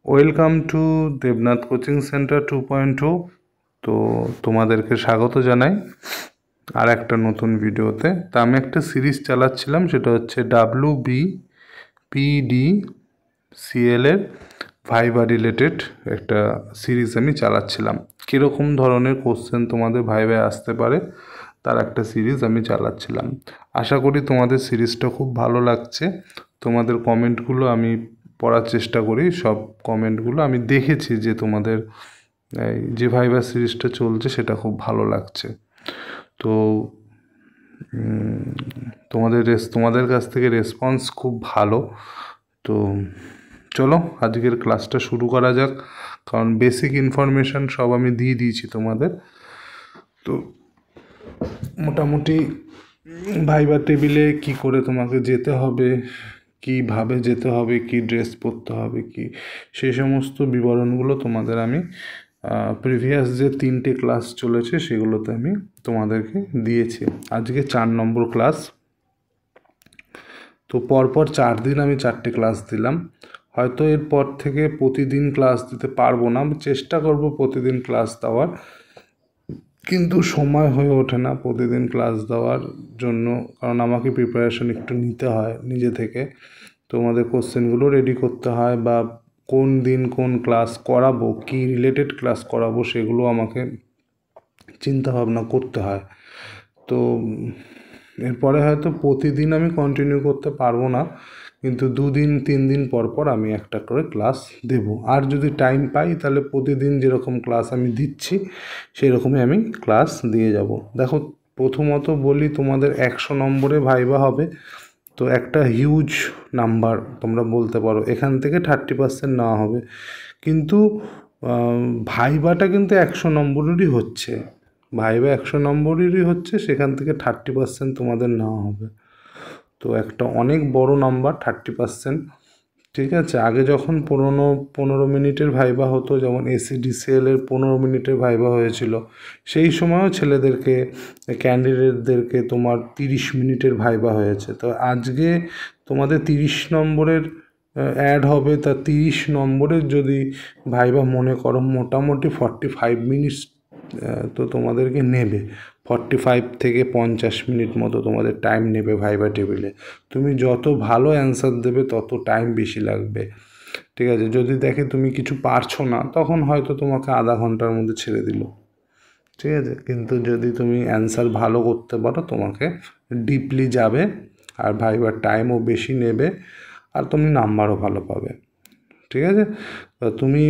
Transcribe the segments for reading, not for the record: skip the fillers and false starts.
Welcome to Debnath coaching centre 2.2। তো তোমাদেরকে স্বাগত জানাই আর একটা নতুন ভিডিওতে। তা আমি একটা সিরিজ চালাচ্ছিলাম, সেটা হচ্ছে WBPDCL এর ভাইভা রিলেটেড একটা সিরিজ আমি চালাচ্ছিলাম। কীরকম ধরনের কোশ্চেন তোমাদের ভাইভায় আসতে পারে তার একটা সিরিজ আমি চালাচ্ছিলাম। আশা করি তোমাদের সিরিজটা খুব ভালো লাগছে। তোমাদের কমেন্টগুলো আমি পড়ার চেষ্টা করি, সব কমেন্টগুলো আমি দেখেছি যে তোমাদের এই যে ভাইভা সিরিজটা চলছে সেটা খুব ভালো লাগছে। তো তোমাদের কাছ থেকে রেসপন্স খুব ভালো। তো চলো আজকের ক্লাসটা শুরু করা যাক, কারণ বেসিক ইনফরমেশান সব আমি দিয়ে দিয়েছি তোমাদের। তো মোটামুটি ভাইভা টেবিলে কি করে তোমাকে যেতে হবে, কীভাবে যেতে হবে, কি ড্রেস পরতে হবে, কি সেই সমস্ত বিবরণগুলো তোমাদের আমি প্রিভিয়াস যে 3টে ক্লাস চলেছে সেগুলোতে আমি তোমাদেরকে দিয়েছি। আজকে 4 নম্বর ক্লাস। তো পরপর 4 দিন আমি 4টে ক্লাস দিলাম। হয়তো এরপর থেকে প্রতিদিন ক্লাস দিতে পারবো না, আমি চেষ্টা করব প্রতিদিন ক্লাস দেওয়ার, কিন্তু সময় হয়ে ওঠে না প্রতিদিন ক্লাস দেওয়ার জন্য, কারণ আমাকে প্রিপারেশন একটু নিতে হয় নিজে থেকে। তোমাদের কোশ্চেনগুলো রেডি করতে হয়, বা কোন দিন কোন ক্লাস করাবো, কি রিলেটেড ক্লাস করাবো সেগুলো আমাকে চিন্তা ভাবনা করতে হয়। তো এরপরে হয়তো প্রতিদিন আমি কন্টিনিউ করতে পারবো না, কিন্তু 2 দিন 3 দিন পর পর আমি একটা করে ক্লাস দেব। আর যদি টাইম পাই তাহলে প্রতিদিন যেরকম ক্লাস আমি দিচ্ছি সেই রকমই আমি ক্লাস দিয়ে যাব। দেখো, প্রথমত বলি, তোমাদের 100 নম্বরে ভাইভা হবে। তো একটা হিউজ নাম্বার তোমরা বলতে পারো, এখান থেকে 30% নেওয়া হবে, কিন্তু ভাইভাটা কিন্তু 100 নম্বরেরই হচ্ছে। ভাইভা 100 নম্বরেরই হচ্ছে, সেখান থেকে 30% তোমাদের নেওয়া হবে। তো একটা অনেক বড় নাম্বার 30%। ঠিক আছে, আগে যখন 15 মিনিটের ভাইভা হতো, যেমন ACDCL এর 15 মিনিটের ভাইভা হয়েছিল, সেই সময়ও ছেলেদেরকে, ক্যান্ডিডেটদেরকে তোমার 30 মিনিটের ভাইভা হয়েছে। তো আজকে তোমাদের 30 নম্বরের অ্যাড হবে, তা 30 নম্বরের যদি ভাইভা মনে করো, মোটামুটি 45 মিনিটস তো তোমাদেরকে নেবে। 45 থেকে 50 মিনিট মতো তোমাদের টাইম নেবে ভাইভা টেবিলে। তুমি যত ভালো অ্যান্সার দেবে তত টাইম বেশি লাগবে। ঠিক আছে, যদি দেখে তুমি কিছু পারছো না, তখন হয়তো তোমাকে আধা ঘন্টার মধ্যে ছেড়ে দিল। ঠিক আছে, কিন্তু যদি তুমি অ্যান্সার ভালো করতে পারো তোমাকে ডিপলি যাবে, আর ভাইবার টাইমও বেশি নেবে, আর তুমি নাম্বারও ভালো পাবে। ঠিক আছে, তুমি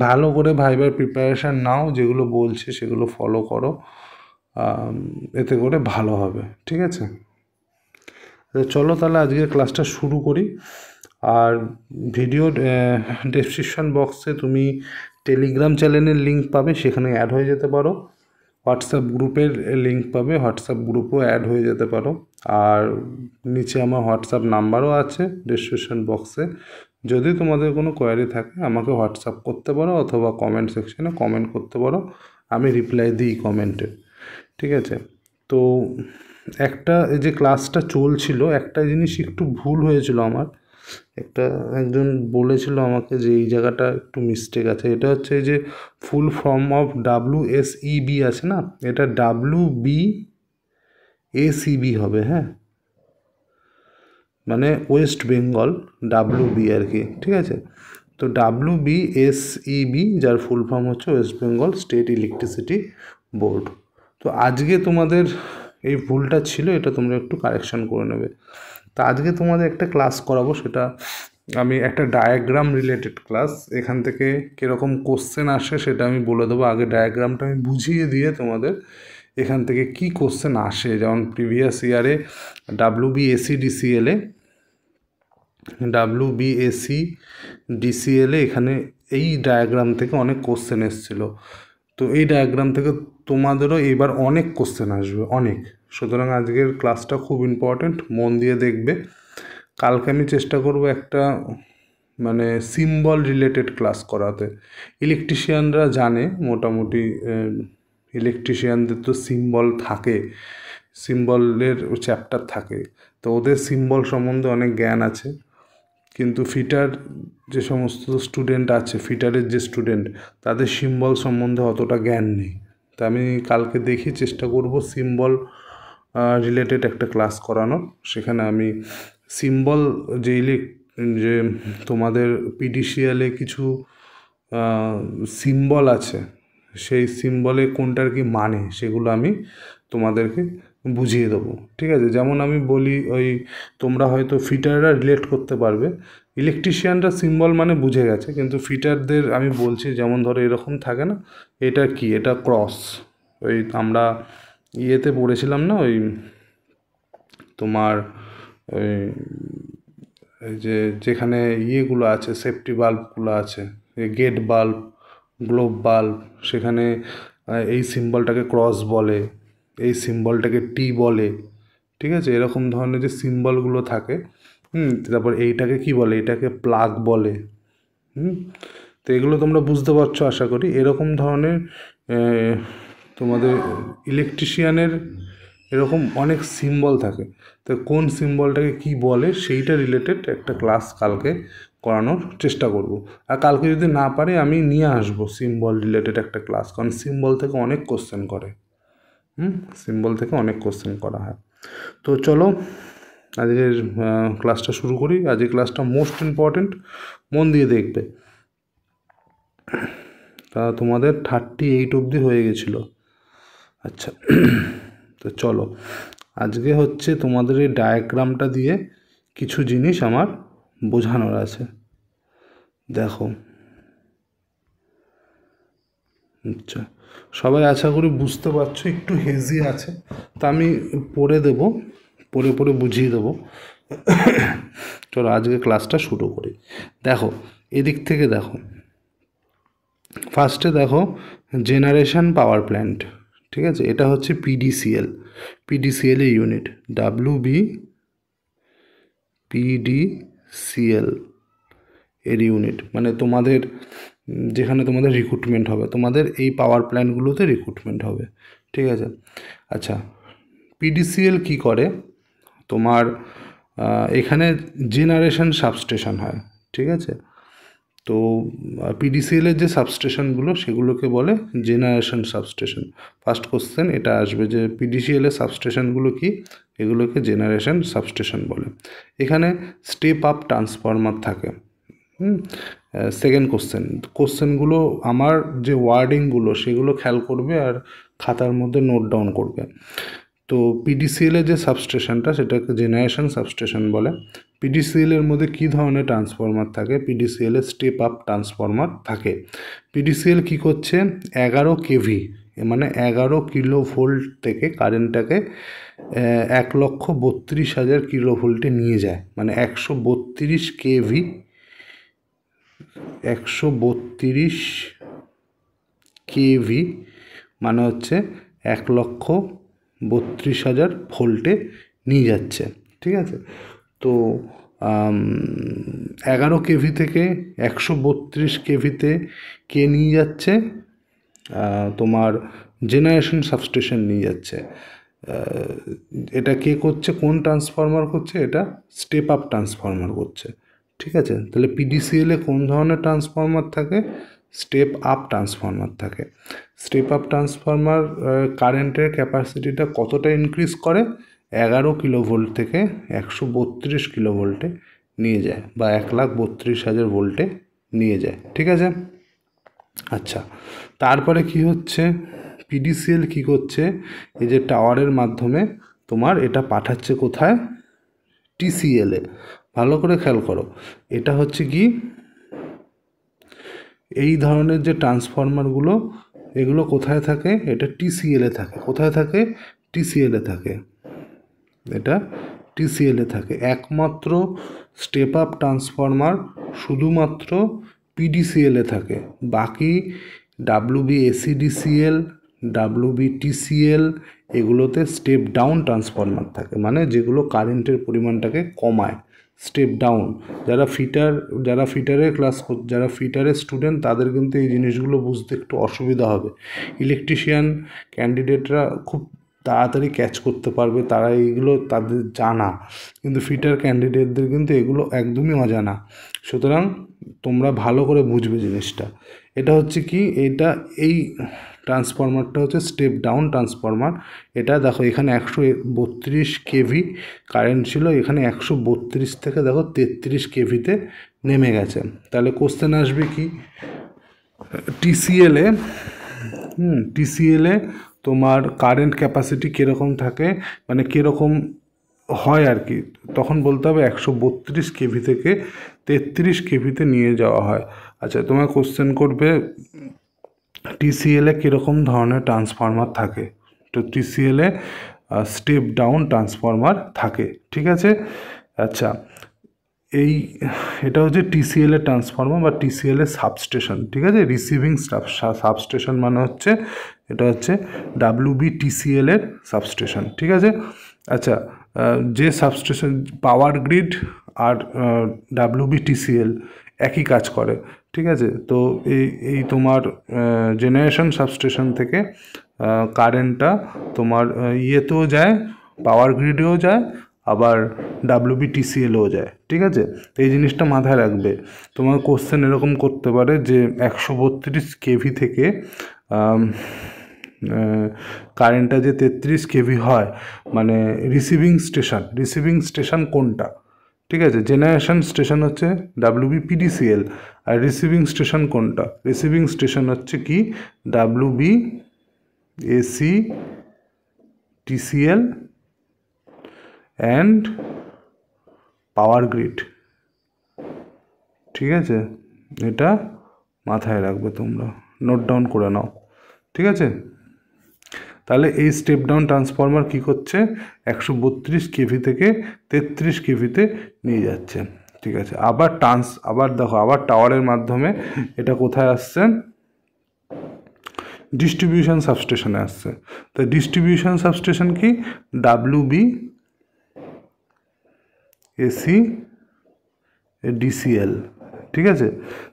ভালো করে ভাইবার প্রিপারেশান নাও, যেগুলো বলছে সেগুলো ফলো করো, এতে করে ভালো হবে। ঠিক আছে, চলো তাহলে আজকের ক্লাসটা শুরু করি। আর ভিডিওর ডেসক্রিপশন বক্সে তুমি টেলিগ্রাম চ্যানেলের লিঙ্ক পাবে, সেখানে অ্যাড হয়ে যেতে পারো। হোয়াটসঅ্যাপ গ্রুপের লিঙ্ক পাবে, হোয়াটসঅ্যাপ গ্রুপও অ্যাড হয়ে যেতে পারো। আর নিচে আমার হোয়াটসঅ্যাপ নাম্বারও আছে ডেসক্রিপশন বক্সে। যদি তোমাদের কোনো কোয়ারি থাকে আমাকে হোয়াটসঅ্যাপ করতে পারো, অথবা কমেন্ট সেকশনে কমেন্ট করতে পারো, আমি রিপ্লাই দিই কমেন্টে। ঠিক আছে, তো একটা এই যে ক্লাসটা চলছিল, একটা জিনিস একটু ভুল হয়েছিল আমার। একজন বলেছিল আমাকে যে এই জায়গাটা একটু মিস্টেক আছে। এটা হচ্ছে যে ফুল ফর্ম অফ WSEB আছে না, এটা WBACB হবে। হ্যাঁ, মানে ওয়েস্ট বেঙ্গল WB আর কি। ঠিক আছে, তো WBSEB যার ফুল ফর্ম হচ্ছে West Bengal state electricity board. তো আজকে তোমাদের এই ভুলটা ছিল, এটা তোমরা একটু কারেকশন করে নেবে। তা আজকে তোমাদের একটা ক্লাস করাবো, সেটা আমি একটা ডায়াগ্রাম রিলেটেড ক্লাস। এখান থেকে কীরকম কোশ্চেন আসে সেটা আমি বলে দেবো। আগে ডায়াগ্রামটা আমি বুঝিয়ে দিয়ে তোমাদের এখান থেকে কি কোশ্চেন আসে, যেমন প্রিভিয়াস ইয়ারে WBACDCL এখানে এই ডায়াগ্রাম থেকে অনেক কোশ্চেন এসেছিলো। তো এই ডায়াগ্রাম থেকে তোমাদেরও এবার অনেক কোশ্চেন আসবে, অনেক। সুতরাং আজকের ক্লাসটা খুব ইম্পর্ট্যান্ট, মন দিয়ে দেখবে। কালকে আমি চেষ্টা করব একটা মানে সিম্বল রিলেটেড ক্লাস করাতে। ইলেকট্রিশিয়ানরা জানে মোটামুটি, ইলেকট্রিশিয়ানদের তো সিম্বল থাকে, সিম্বলের চ্যাপ্টার থাকে, তো ওদের সিম্বল সম্বন্ধে অনেক জ্ঞান আছে। কিন্তু ফিটার যে সমস্ত স্টুডেন্ট আছে, ফিটারের যে স্টুডেন্ট, তাদের সিম্বল সম্বন্ধে অতটা জ্ঞান নেই। তা আমি কালকে দেখি চেষ্টা করব সিম্বল রিলেটেড একটা ক্লাস করানোর। সেখানে আমি সিম্বল যে তোমাদের পিডিসিএলে কিছু সিম্বল আছে, সেই সিম্বলে কোনটার কি মানে সেগুলো আমি তোমাদেরকে বুঝিয়ে দেবো, ঠিক আছে? যেমন আমি বলি, ওই তোমরা হয়তো ফিটাররা রিলেট করতে পারবে, ইলেকট্রিশিয়ানরা সিম্বল মানে বুঝে গেছে, কিন্তু ফিটারদের আমি বলছি, যেমন ধরো এরকম থাকে না, এটা কি, এটা ক্রস। ওই আমরা ইয়েতে পড়েছিলাম না, ওই তোমার ওই যেখানে ইয়েগুলো আছে, সেফটি বাল্বগুলো আছে, গেট বাল্ব, গ্লোব বাল্ব, সেখানে এই সিম্বলটাকে ক্রস বলে, এই সিম্বলটাকে টি বলে, ঠিক আছে? এরকম ধরনের যে সিম্বলগুলো থাকে, তারপর এইটাকে কি বলে, এটাকে প্লাগ বলে। তো এগুলো তোমরা বুঝতে পারছো আশা করি। এরকম ধরনের তোমাদের ইলেকট্রিশিয়ানের এরকম অনেক সিম্বল থাকে। তো কোন সিম্বলটাকে কি বলে সেইটা রিলেটেড একটা ক্লাস কালকে করানোর চেষ্টা করব। আর কালকে যদি না পারি আমি নিয়ে আসবো সিম্বল রিলেটেড একটা ক্লাস, কারণ সিম্বল থেকে অনেক কোশ্চেন করে, সিম্বল থেকে অনেক কোশ্চেন করা হয়। তো চলো আজকের ক্লাসটা শুরু করি। আজকের ক্লাসটা মোস্ট ইম্পর্টেন্ট, মন দিয়ে দেখবে। তা তোমাদের 38 অবধি হয়ে গেছিলো। আচ্ছা, তো চলো আজকে হচ্ছে তোমাদের এই ডায়াগ্রামটা দিয়ে কিছু জিনিস আমার বোঝানোর আছে। দেখো, আচ্ছা, সবাই আশা করি বুঝতে পারছো, একটু হেজি আছে, তা আমি পড়ে দেব, পড়ে বুঝিয়ে দেবো। চলো আজকে ক্লাসটা শুরু করি। দেখো এদিক থেকে দেখো, ফার্স্টে দেখো জেনারেশন পাওয়ার প্ল্যান্ট, ঠিক আছে? এটা হচ্ছে পিডিসিএল, পিডিসিএল এর ইউনিট, পিডিসিএল এর ইউনিট, মানে তোমাদের যেখানে তোমাদের রিক্রুটমেন্ট হবে, তোমাদের এই পাওয়ার প্ল্যান্টগুলোতে রিক্রুটমেন্ট হবে, ঠিক আছে? আচ্ছা, পিডিসিএল কি করে, তোমার এখানে জেনারেশন সাবস্টেশন হয়, ঠিক আছে? তো পিডিসিএলের যে সাবস্টেশনগুলো সেগুলোকে বলে জেনারেশন সাবস্টেশন। ফার্স্ট কোশ্চেন এটা আসবে যে পিডিসিএলের সাবস্টেশনগুলো কি, এগুলোকে জেনারেশন সাবস্টেশন বলে। এখানে স্টেপ আপ ট্রান্সফরমার থাকে। সেকেন্ড কোশ্চেনগুলো আমার যে ওয়ার্ডিংগুলো সেগুলো খেয়াল করবে আর খাতার মধ্যে নোট ডাউন করবে। তো পিডিসিএলের যে সাবস্টেশনটা সেটাকে জেনারেশন সাবস্টেশন বলে। পিডিসিএলের মধ্যে কী ধরনের ট্রান্সফরমার থাকে, পিডিসিএলের স্টেপ আপ ট্রান্সফরমার থাকে। পিডিসিএল কী করছে, 11 কেভি মানে 11 কিলো ভোল্ট থেকে কারেন্টটাকে 1,32,000 কিলো ভোল্টে নিয়ে যায়, মানে 132 কেভি, 132 কেভি মানে হচ্ছে 1,32,000 ভোল্টে নিয়ে যাচ্ছে, ঠিক আছে? তো 11 কেভি থেকে 132 কেভিতে কে নিয়ে যাচ্ছে, তোমার জেনারেশন সাবস্টেশন নিয়ে যাচ্ছে। এটা কে করছে, কোন ট্রান্সফরমার করছে, এটা স্টেপ আপ ট্রান্সফরমার করছে, ঠিক আছে? তাহলে পিডিসিএলে কোন ধরনের ট্রান্সফরমার থাকে, স্টেপ আপ ট্রান্সফরমার থাকে। স্টেপ আপ ট্রান্সফরমার কারেন্টের ক্যাপাসিটিটা কতটা ইনক্রিজ করে, 11 কিলো ভোল্ট থেকে 132 কিলো ভোল্টে নিয়ে যায়, বা 1,32,000 ভোল্টে নিয়ে যায়, ঠিক আছে? আচ্ছা, তারপরে কি হচ্ছে, পিডিসিএল কি করছে, এই যে টাওয়ারের মাধ্যমে তোমার এটা পাঠাচ্ছে কোথায়, টিসিএলে। ভালো করে খেয়াল করো, এটা হচ্ছে কি, এই ধরনের যে ট্রান্সফরমারগুলো এগুলো কোথায় থাকে, এটা টিসিএলে থাকে। কোথায় থাকে, টিসিএলে থাকে, এটা টিসিএলে থাকে। একমাত্র স্টেপ আপ ট্রান্সফরমার শুধুমাত্র পিডিসিএলে থাকে, বাকি ডাব্লিউবিএসিডিসিএল, ডাব্লিউবিটিসিএল এগুলোতে স্টেপ ডাউন ট্রান্সফরমার থাকে, মানে যেগুলো কারেন্টের পরিমাণটাকে কমায়, স্টেপ ডাউন। যারা ফিটারের ক্লাস, যারা ফিটারের স্টুডেন্ট তাদের কিন্তু এই জিনিসগুলো বুঝতে একটু অসুবিধা হবে। ইলেকট্রিশিয়ান ক্যান্ডিডেটরা খুব তাড়াতাড়ি ক্যাচ করতে পারবে, তারা এইগুলো তাদের জানা, কিন্তু ফিটার ক্যান্ডিডেটদের কিন্তু এগুলো একদমই অজানা। সুতরাং তোমরা ভালো করে বুঝবে জিনিসটা। এটা হচ্ছে কি, এই ট্রান্সফরমারটা হচ্ছে স্টেপ ডাউন ট্রান্সফরমার। এটা দেখো এখানে 132 কেভি কারেন্ট ছিল, এখানে 132 থেকে দেখো 33 কেভিতে নেমে গেছে। তাহলে কোশ্চেন আসবে কি, টিসিএলে তোমার কারেন্ট ক্যাপাসিটি কীরকম থাকে, মানে কীরকম হয় আর কি, তখন বলতে হবে 132 কেভি থেকে 33 কেভিতে নিয়ে যাওয়া হয়। আচ্ছা, তোমার কোশ্চেন করবে টিসিএলে কীরকম ধরনের ট্রান্সফরমার থাকে, তো টিসিএলে স্টেপ ডাউন ট্রান্সফরমার থাকে, ঠিক আছে। আচ্ছা, এটা হচ্ছে টিসিএল এর ট্রান্সফরমার বা টিসিএল এর সাবস্টেশন, ঠিক আছে। রিসিভিং সাবস্টেশন মানে হচ্ছে এটা হচ্ছে WBTCL এর সাবস্টেশন, ঠিক আছে। আচ্ছা, যে সাবস্টেশন পাওয়ার গ্রিড আর WBTCL একই কাজ করে, ঠিক আছে। তো এই তোমার জেনারেশন সাবস্টেশন থেকে কারেন্টটা তোমার ইয়েতেও যায়, পাওয়ার গ্রিডেও যায়, আবার WBTCLও যায়, ঠিক আছে। এই জিনিসটা মাথায় রাখবে। তোমার কোশ্চেন এরকম করতে পারে যে 132 কেভি থেকে কারেন্টটা যে 33 কেভি হয়, মানে রিসিভিং স্টেশন কোনটা, ঠিক আছে। জেনারেশন স্টেশন হচ্ছে WBPDCL, আর রিসিভিং স্টেশন কোনটা, রিসিভিং স্টেশন হচ্ছে কি WBACTCL অ্যান্ড পাওয়ার গ্রিড, ঠিক আছে। এটা মাথায় রাখবে, তোমরা নোট ডাউন করে নাও, ঠিক আছে। তাহলে এই স্টেপ ডাউন ট্রান্সফরমার কী করছে, 132 কেভি থেকে 33 কেভিতে নিয়ে যাচ্ছে, ঠিক আছে। আবার দেখো, আবার টাওয়ারের মাধ্যমে এটা কোথায় আসছে, ডিস্ট্রিবিউশন সাবস্টেশনে আসছে। তো ডিস্ট্রিবিউশন সাবস্টেশন কি, WBACDCL, ঠিক আছে।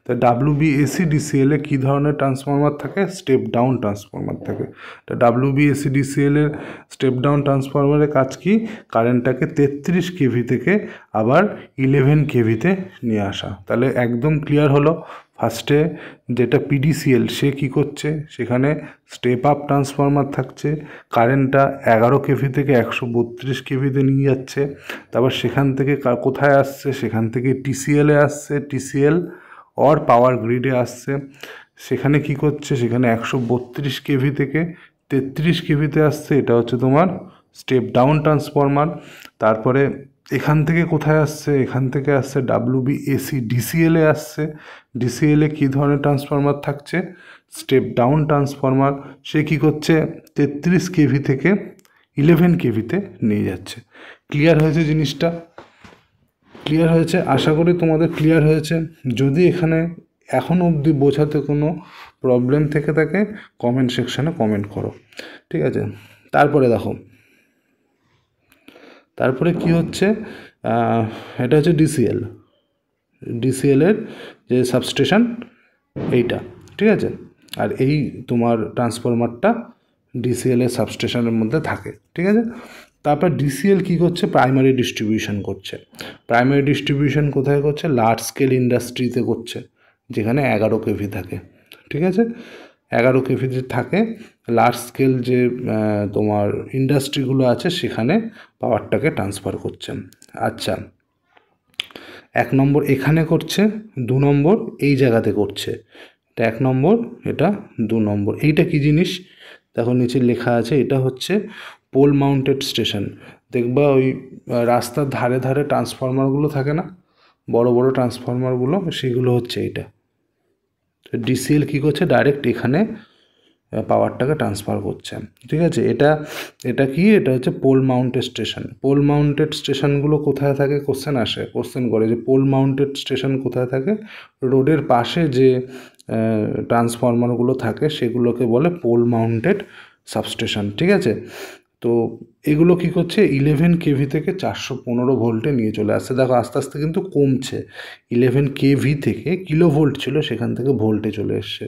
তো WBACDCL এ কী ধরনের ট্রান্সফরমার থাকে, স্টেপ ডাউন ট্রান্সফরমার থাকে। তো WBACDCL এর স্টেপ ডাউন ট্রান্সফরমারের কাজ কি, কারেন্টটাকে 33 কেভি থেকে আবার 11 কেভিতে নিয়ে আসা। তাহলে একদম ক্লিয়ার হলো। ফার্স্টে যেটা PDCL, সে কী করছে, সেখানে স্টেপ আপ ট্রান্সফরমার থাকছে, কারেন্টটা 11 কেভি থেকে 132 কেভিতে নিয়ে যাচ্ছে। তারপর সেখান থেকে কোথায় আসছে, সেখান থেকে TCL-এ আসছে, TCL অর পাওয়ার গ্রিডে আসছে। সেখানে কি করছে, সেখানে 132 কেভি থেকে 33 কেভিতে আসছে, এটা হচ্ছে তোমার স্টেপ ডাউন ট্রান্সফরমার। তারপরে এখান থেকে কোথায় আসছে, এখান থেকে আসছে WBACDCL-এ আসছে। DCL-এ কী ধরনের ট্রান্সফরমার থাকছে, স্টেপ ডাউন ট্রান্সফরমার। সে কী করছে, 33 কেভি থেকে 11 কেভিতে নিয়ে যাচ্ছে। ক্লিয়ার হয়েছে জিনিসটা, ক্লিয়ার হয়েছে, আশা করি তোমাদের ক্লিয়ার হয়েছে। যদি এখানে এখনও অবধি বোঝাতে কোনো প্রবলেম থেকে থাকে, কমেন্ট সেকশানে কমেন্ট করো, ঠিক আছে। তারপরে দেখো, তারপরে কি হচ্ছে, এটা হচ্ছে ডিসিএলের যে সাবস্টেশন এইটা, ঠিক আছে। আর এই তোমার ট্রান্সফরমারটা ডিসিএলের সাবস্টেশনের মধ্যে থাকে, ঠিক আছে। তারপর ডিসিএল কী করছে, প্রাইমারি ডিস্ট্রিবিউশন করছে। প্রাইমারি ডিস্ট্রিবিউশন কোথায় করছে, লার্জ স্কেল ইন্ডাস্ট্রিতে করছে, যেখানে 11 কেভি থাকে, ঠিক আছে। 11 কেভিতে থাকে, লার্জ স্কেল যে তোমার ইন্ডাস্ট্রিগুলো আছে সেখানে পাওয়ারটাকে ট্রান্সফার করছে। আচ্ছা, 1 নম্বর এখানে করছে, 2 নম্বর এই জায়গাতে করছে। এটা 1 নম্বর, এটা 2 নম্বর। এইটা কি জিনিস দেখো, নিচে লেখা আছে, এটা হচ্ছে পোল মাউন্টেড স্টেশন। দেখবা ওই রাস্তার ধারে ধারে ট্রান্সফরমারগুলো থাকে না, বড় বড় ট্রান্সফরমারগুলো, সেগুলো হচ্ছে এইটা। তো ডিসিএল কী করছে, ডাইরেক্ট এখানে পাওয়ারটাকে ট্রান্সফার করছে, ঠিক আছে। এটা কি, এটা হচ্ছে pole mounted station. Pole mounted স্টেশনগুলো কোথায় থাকে, কোশ্চেন করে যে পোল মাউন্টেড স্টেশন কোথায় থাকে, রোডের পাশে যে ট্রান্সফরমারগুলো থাকে সেগুলোকে বলে পোল মাউন্টেড সাবস্টেশন, ঠিক আছে। তো এগুলো কী করছে 11 কেভি থেকে 415 ভোল্টে নিয়ে চলে আসছে। দেখো আস্তে আস্তে কিন্তু কমছে, 11 কেভি থেকে কিলোভোল্ট ছিল সেখান থেকে ভোল্টে চলে এসছে,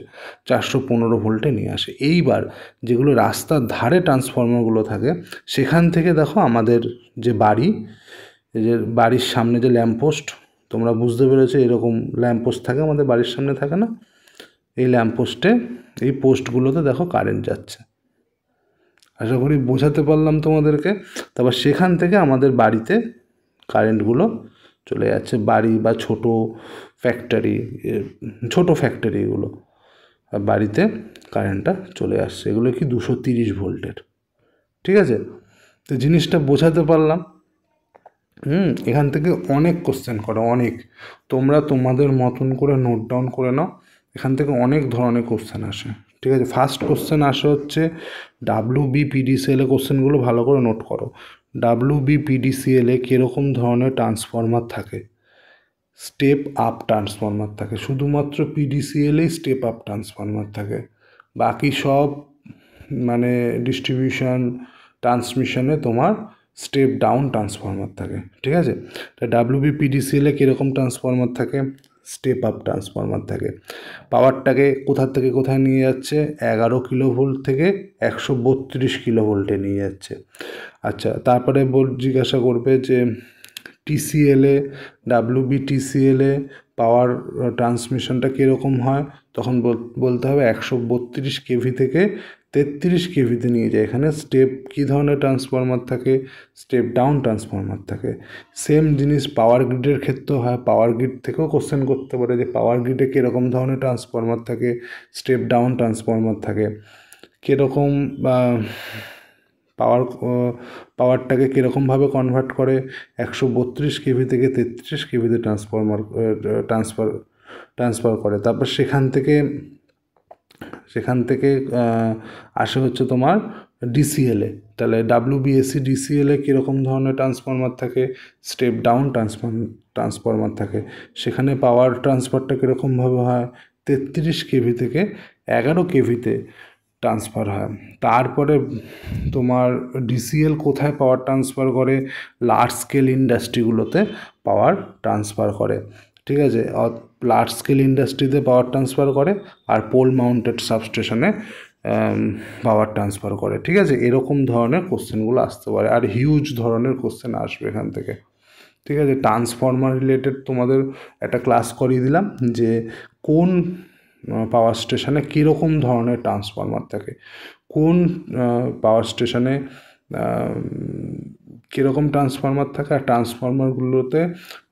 415 ভোল্টে নিয়ে আসে। এইবার যেগুলো রাস্তার ধারে ট্রান্সফর্মারগুলো থাকে সেখান থেকে দেখো আমাদের যে বাড়ি, এই যে বাড়ির সামনে যে ল্যাম্পপোস্ট, তোমরা বুঝতে পেরেছো এরকম ল্যাম্পপোস্ট থাকে আমাদের বাড়ির সামনে থাকে না, এই ল্যাম্পপোস্টে এই পোস্টগুলোতে দেখো কারেন্ট যাচ্ছে। আশা করি বোঝাতে পারলাম তোমাদেরকে। তারপর সেখান থেকে আমাদের বাড়িতে কারেন্টগুলো চলে যাচ্ছে, বাড়ি বা ছোটো ফ্যাক্টরিগুলো বাড়িতে কারেন্টটা চলে আসছে। এগুলো কি 230 ভোল্টের, ঠিক আছে? তো জিনিসটা বোঝাতে পারলাম। এখান থেকে অনেক কোশ্চেন করো, অনেক, তোমরা তোমাদের মতন করে নোট ডাউন করে নাও, এখান থেকে অনেক ধরনের কোশ্চেন আসে, ঠিক আছে? ফার্স্ট কোশ্চেন আসে হচ্ছে WBPDCL কোশ্চেনগুলো ভালো করে নোট করো। WBPDCL কীরকম ধরনের ট্রান্সফরমার থাকে? স্টেপ আপ ট্রান্সফরমার থাকে, শুধুমাত্র PDCLই স্টেপ আপ ট্রান্সফরমার থাকে, বাকি সব মানে ডিস্ট্রিবিউশন ট্রান্সমিশনে তোমার স্টেপ ডাউন ট্রান্সফরমার থাকে, ঠিক আছে? তা WBPDCL কীরকম ট্রান্সফরমার থাকে? স্টেপ আপ ট্রান্সফরমার থাকে। পাওয়ারটাকে কোথা থেকে কোথায় নিয়ে যাচ্ছে? 11 কিলোভোল্ট থেকে 132 কিলোভোল্টে নিয়ে যাচ্ছে। আচ্ছা, তারপরে জিজ্ঞাসা করবে যে TCL WBTCL পাওয়ার ট্রান্সমিশনটা কীরকম হয়? তখন বলতে হবে 132 কেভি থেকে 33 কেভিতে নিয়ে যায়। এখানে স্টেপ কী ধরনের ট্রান্সফরমার থাকে? স্টেপ ডাউন ট্রান্সফরমার থাকে। সেম জিনিস পাওয়ার গ্রিডের ক্ষেত্রেও হয়, পাওয়ার গ্রিড থেকেও কোশ্চেন করতে পারে যে পাওয়ার গ্রিডে কীরকম ধরনের ট্রান্সফরমার থাকে? স্টেপ ডাউন ট্রান্সফরমার থাকে। কীরকম পাওয়ারটাকে কীরকমভাবে কনভার্ট করে? 132 কেভি থেকে 33 কেভিতে ট্রান্সফার করে। তারপর সেখান থেকে আসে হচ্ছে তোমার ডিসিএলে। তাহলে WBSC DCL কীরকম ধরনের ট্রান্সফরমার থাকে? স্টেপ ডাউন ট্রান্সফরমার থাকে। সেখানে পাওয়ার ট্রান্সফারটা কীরকমভাবে হয়? 33 কেভি থেকে 11 কেভিতে ট্রান্সফার হয়। তারপরে তোমার DCL কোথায় পাওয়ার ট্রান্সফার করে? লার্জ স্কেল ইন্ডাস্ট্রিগুলোতে পাওয়ার ট্রান্সফার করে, ঠিক আছে? লার্জ স্কেল ইন্ডাস্ট্রিতে পাওয়ার ট্রান্সফার করে আর পোল মাউন্টেড সাবস্টেশনে পাওয়ার ট্রান্সফার করে, ঠিক আছে? এরকম ধরনের কোশ্চেনগুলো আসতে পারে, আর হিউজ ধরনের কোশ্চেন আসবে এখান থেকে, ঠিক আছে? ট্রান্সফরমার রিলেটেড তোমাদের একটা ক্লাস করিয়ে দিলাম যে কোন পাওয়ার স্টেশনে কীরকম ধরনের ট্রান্সফরমার থাকে, কোন পাওয়ার স্টেশনে কীরকম ট্রান্সফরমার থাকে, আর ট্রান্সফরমারগুলোতে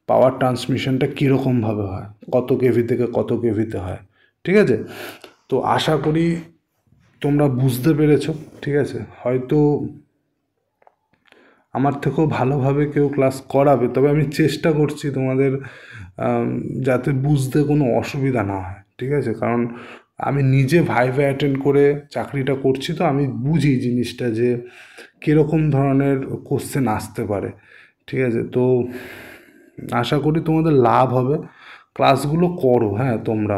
পাওয়ার ট্রান্সমিশনটা কীরকমভাবে হয়, কত কেভি থেকে কত কেভিতে হয়, ঠিক আছে? তো আশা করি তোমরা বুঝতে পেরেছো, ঠিক আছে? হয়তো আমার থেকেও ভালোভাবে কেউ ক্লাস করাবে, তবে আমি চেষ্টা করছি তোমাদের যাতে বুঝতে কোনো অসুবিধা না হয়, ঠিক আছে? কারণ আমি নিজে ভাইভা অ্যাটেন্ড করে চাকরিটা করছি, তো আমি বুঝি জিনিসটা যে কীরকম ধরনের কোশ্চেন আসতে পারে, ঠিক আছে? তো আশা করি তোমাদের লাভ হবে। ক্লাসগুলো করো, হ্যাঁ, তোমরা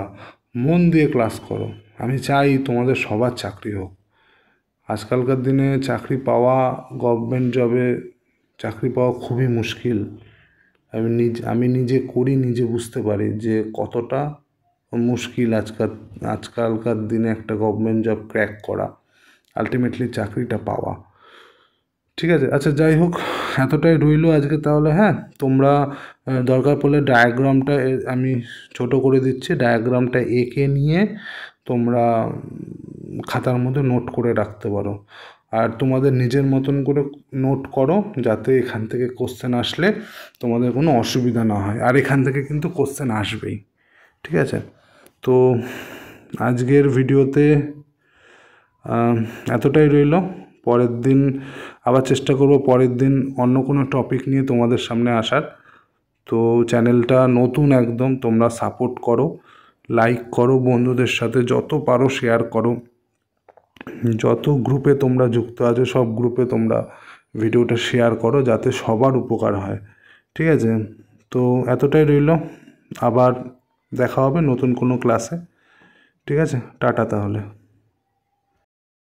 মন দিয়ে ক্লাস করো। আমি চাই তোমাদের সবার চাকরি হোক। আজকালকার দিনে চাকরি পাওয়া, গভর্নমেন্ট জবে চাকরি পাওয়া খুবই মুশকিল। আমি নিজে করি, নিজে বুঝতে পারি যে কতটা মুশকিল আজকালকার দিনে একটা গভর্নমেন্ট জব ক্র্যাক করা, আলটিমেটলি চাকরিটা পাওয়া, ঠিক আছে? আচ্ছা, যাই হোক, এতটাই রইলো আজকে তাহলে। হ্যাঁ, তোমরা দরকার পড়লে ডায়াগ্রামটা আমি ছোট করে দিচ্ছি, ডায়াগ্রামটা এঁকে নিয়ে তোমরা খাতার মধ্যে নোট করে রাখতে পারো, আর তোমাদের নিজের মতন করে নোট করো যাতে এখান থেকে কোশ্চেন আসলে তোমাদের কোনো অসুবিধা না হয়। আর এখান থেকে কিন্তু কোশ্চেন আসবেই, ঠিক আছে? তো আজকের ভিডিওতে এতটাই রইলো। পরের দিন আবার চেষ্টা করব পরের দিন অন্য কোনো টপিক নিয়ে তোমাদের সামনে আসার। তো চ্যানেলটা নতুন একদম, তোমরা সাপোর্ট করো, লাইক করো, বন্ধুদের সাথে যত পারো শেয়ার করো, যত গ্রুপে তোমরা যুক্ত আছো সব গ্রুপে তোমরা ভিডিওটা শেয়ার করো যাতে সবার উপকার হয়, ঠিক আছে? তো এতটাই রইলো, আবার দেখা হবে নতুন কোনো ক্লাসে, ঠিক আছে? টাটা তাহলে।